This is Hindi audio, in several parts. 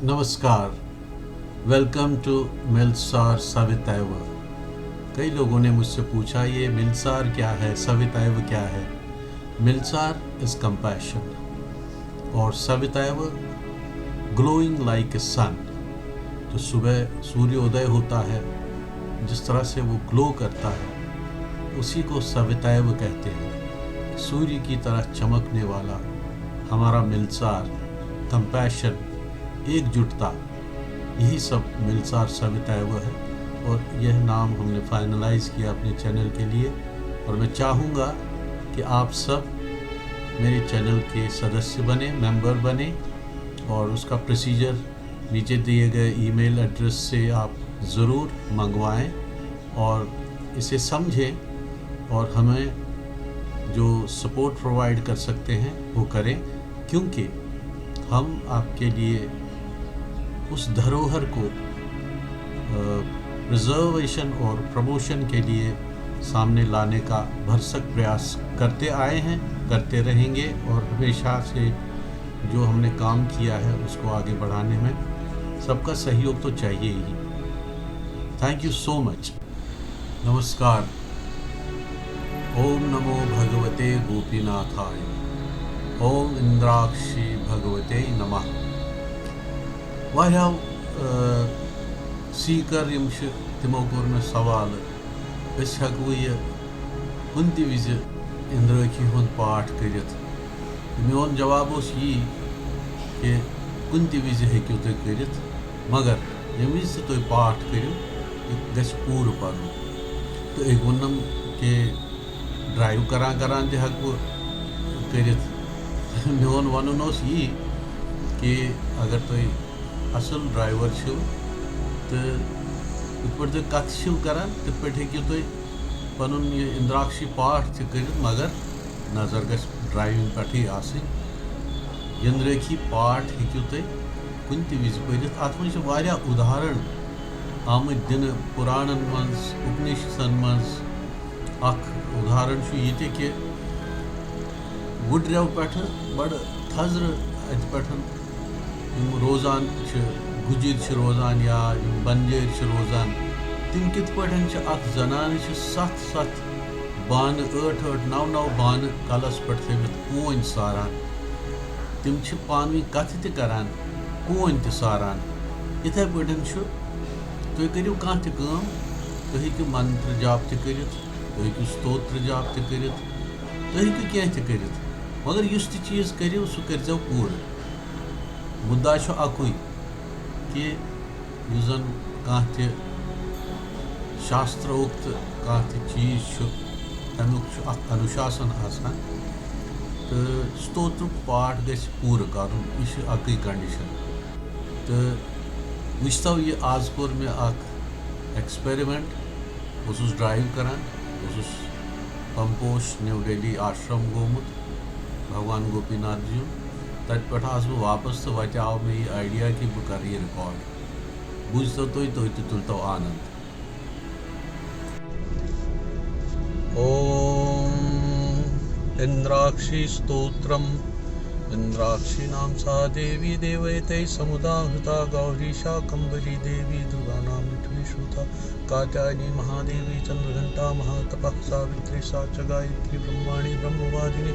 नमस्कार। वेलकम टू मिलसार सवितैव। कई लोगों ने मुझसे पूछा ये मिलसार क्या है, सवितैव क्या है। मिलसार इज़ कंपैशन और सवितैव ग्लोइंग लाइक ए सन। जो सुबह सूर्योदय होता है, जिस तरह से वो ग्लो करता है, उसी को सवितैव कहते हैं। सूर्य की तरह चमकने वाला हमारा मिलसार, कंपैशन, एकजुटता, यही सब मिलसार सवितैव है। और यह नाम हमने फाइनलाइज़ किया अपने चैनल के लिए। और मैं चाहूँगा कि आप सब मेरे चैनल के सदस्य बने, मेंबर बने, और उसका प्रोसीजर नीचे दिए गए ईमेल एड्रेस से आप ज़रूर मंगवाएं और इसे समझें और हमें जो सपोर्ट प्रोवाइड कर सकते हैं वो करें, क्योंकि हम आपके लिए उस धरोहर को प्रिजर्वेशन और प्रमोशन के लिए सामने लाने का भरसक प्रयास करते आए हैं, करते रहेंगे, और हमेशा से जो हमने काम किया है उसको आगे बढ़ाने में सबका सहयोग तो चाहिए ही। Thank you so much. नमस्कार। ओम नमो भगवते गोपीनाथाय। ओम इंद्राक्षी भगवते नमः। सीकर तमो कोर मे सवाल हेको यह कुन विज इंद्राखी हुंद पाठ कर। मोन जवाब यी कि कुन विज हेक्यू तुम कर, मगर ये विज तुम पाठ करो गस पूर पर। तो एक वनम कि ड्राइव करान करान हेको कर। मोन वन यी कि अगर तुम असल ड्राइवर छो तो पे तुम कथ करान तिथ पे हेक्यू तुम पन यह इंद्राक्षी पाठ कर, मगर नजर गस ड्राइविंग पे आसनी। इंद्राक्षी पाठ हेक्यू तुम कुन विज पढ़। अत मज उदाहरण आमत दिन पुराणन मज, उपनिषदन मज। उदाहरण ये कि वुड्रेव पे बड़ थजर अत पे रोजान गुजर रोजान या बंजर रोजान, तम कित जनान 7 बान 8 9 बान कलस पे थवित कोन सारान। तम पानी कथ तरान, कोन सारान। इथे पे तुम करो कह तम, तुम हेक्यू मंत्र जाप कर, तुम हेक्यू स्तोत्र जाप कर, तुम हेक्यू कह कर, मगर इस चीज़ करो सह कर पूर। मुद्दा अकुई कि जन कह शास्त्रोक्त कह चीज़ तमुक अनुशासन आसान। तो स्तोत्र पाठ गस पूर कर, यह अकई कंडीशन। तो वुचतो ये आज कोर मे एक्सपेरिमेंट। बस ड्राइव करान, बस पंपोश न्यू दिल्ली आश्रम गोमुत भगवान गोपीनाथ जी। तत पे आस बह वापस तो वत आव मे यह आइडिया कि बह कर यह रिकॉर्ड। बुझतो तुम तुलतो आनंद। ओम इंद्राक्षी स्तोत्रम। इंद्राक्षीणां सा देवी देवयते समुदाहृता गौरी शाकंभरी देवी दुर्गानां श्रुता कात्यायनी महादेवी चंद्रघंटा महातपः सावित्री सा च गायत्री ब्रह्माणी ब्रह्मवादिनी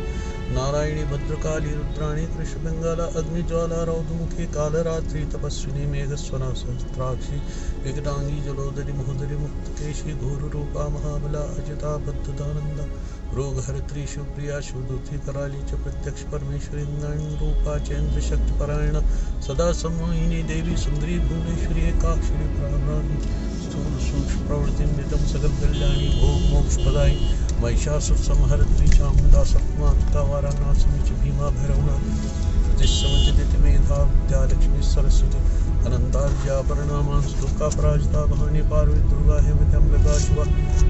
नारायणी भद्रकाली रुद्राणी कृष्णबंगाला अग्निज्वाला रौद्रमुखी कालरात्रि तपस्विनी मेघस्वना सहस्राक्षी विकटांगी जलोदरी महोदरी मुक्तकेशी घोररूपा महाबला अजिता बद्धदानंदा रोगहरत्री शिवप्रिया शिवदूती कराली च प्रत्यक्ष परमेश्वरी इंद्राणी रूपा चेन्द्र शक्ति परायण सदा सम्मोहिनी देवी सुंदरी भुवनेश्वरी एकाक्षरी प्राणानी स्थूल सूक्ष्म प्रवृत्ति नितम सकल कल्याणी भोग मोक्ष प्रदायिनी महिषासुर संहरत्री चामुंडा सप्तमातृका वाराणसी च भीमा भैरवनाथ दिशमचिदित मेधा विद्या लक्ष्मी सरस्वती अनंतार्यापरणामां स्तुका पराजिता भवानी पार्वती दुर्गा हेमत्यम्बिका शिवा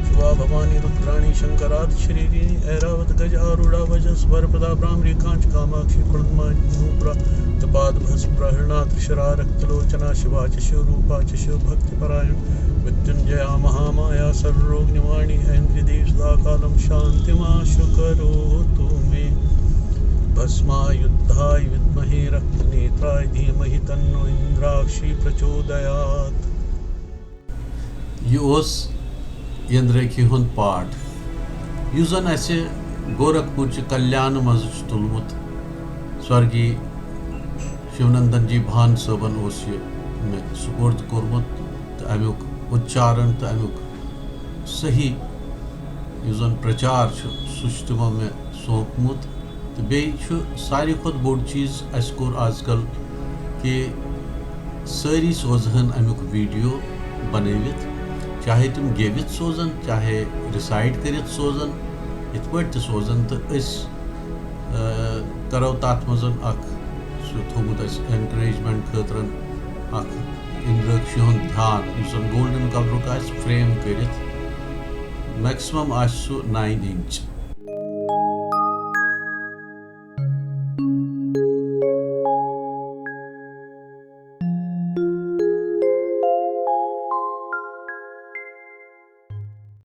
शिवा भवानी रुद्राणी शंकराद शरीरिणी ऐरावत गज आरूढ़ा वजस वरपदा ब्राह्मणी कांच कामाक्षी प्रणमानुपुरा तपाद भस्म प्रहरणा त्रिशरा रक्तलोचना शिवा च शिवरूपा च शिवभक्तिपरायण मृत्युंजया महामाया सर्वरोग निवारणी ऐन्द्री देव सदा कालम शांतिमाशु करोतु मे भस्मायुद्धाय विद्महे रक्तनेत्राय नक्षत्राय धीमहि तन्नो इंद्राक्षी प्रचोदयात्। यह इंद्रखी हुंद पाठ युस जन असे गोरखपुर कल्याण मज तुलमुत स्वर्गीय शिवनंदन जी भान सबन मे सुपुर्द कोर्मुत तो अमुक उच्चारण तो अमुक सही युस जन प्रचार सह तमो मे सौंपमुत तो बेयु सारी खुद बोड़ चीज़ अस कोर आजकल कि सारी सोजहन अमुक वीडियो बनवित, चाहे तुम गेवित सोजन चाहे रिसाइड करित सोजन इत पे सोजन तो करो तथ मज थोमुत एनकरेजमेंट खतर इंद्राक्षी हुंद ध्यान उस गोल्डन कलर फ्रेम कर मैक्सिमम 9 इंच।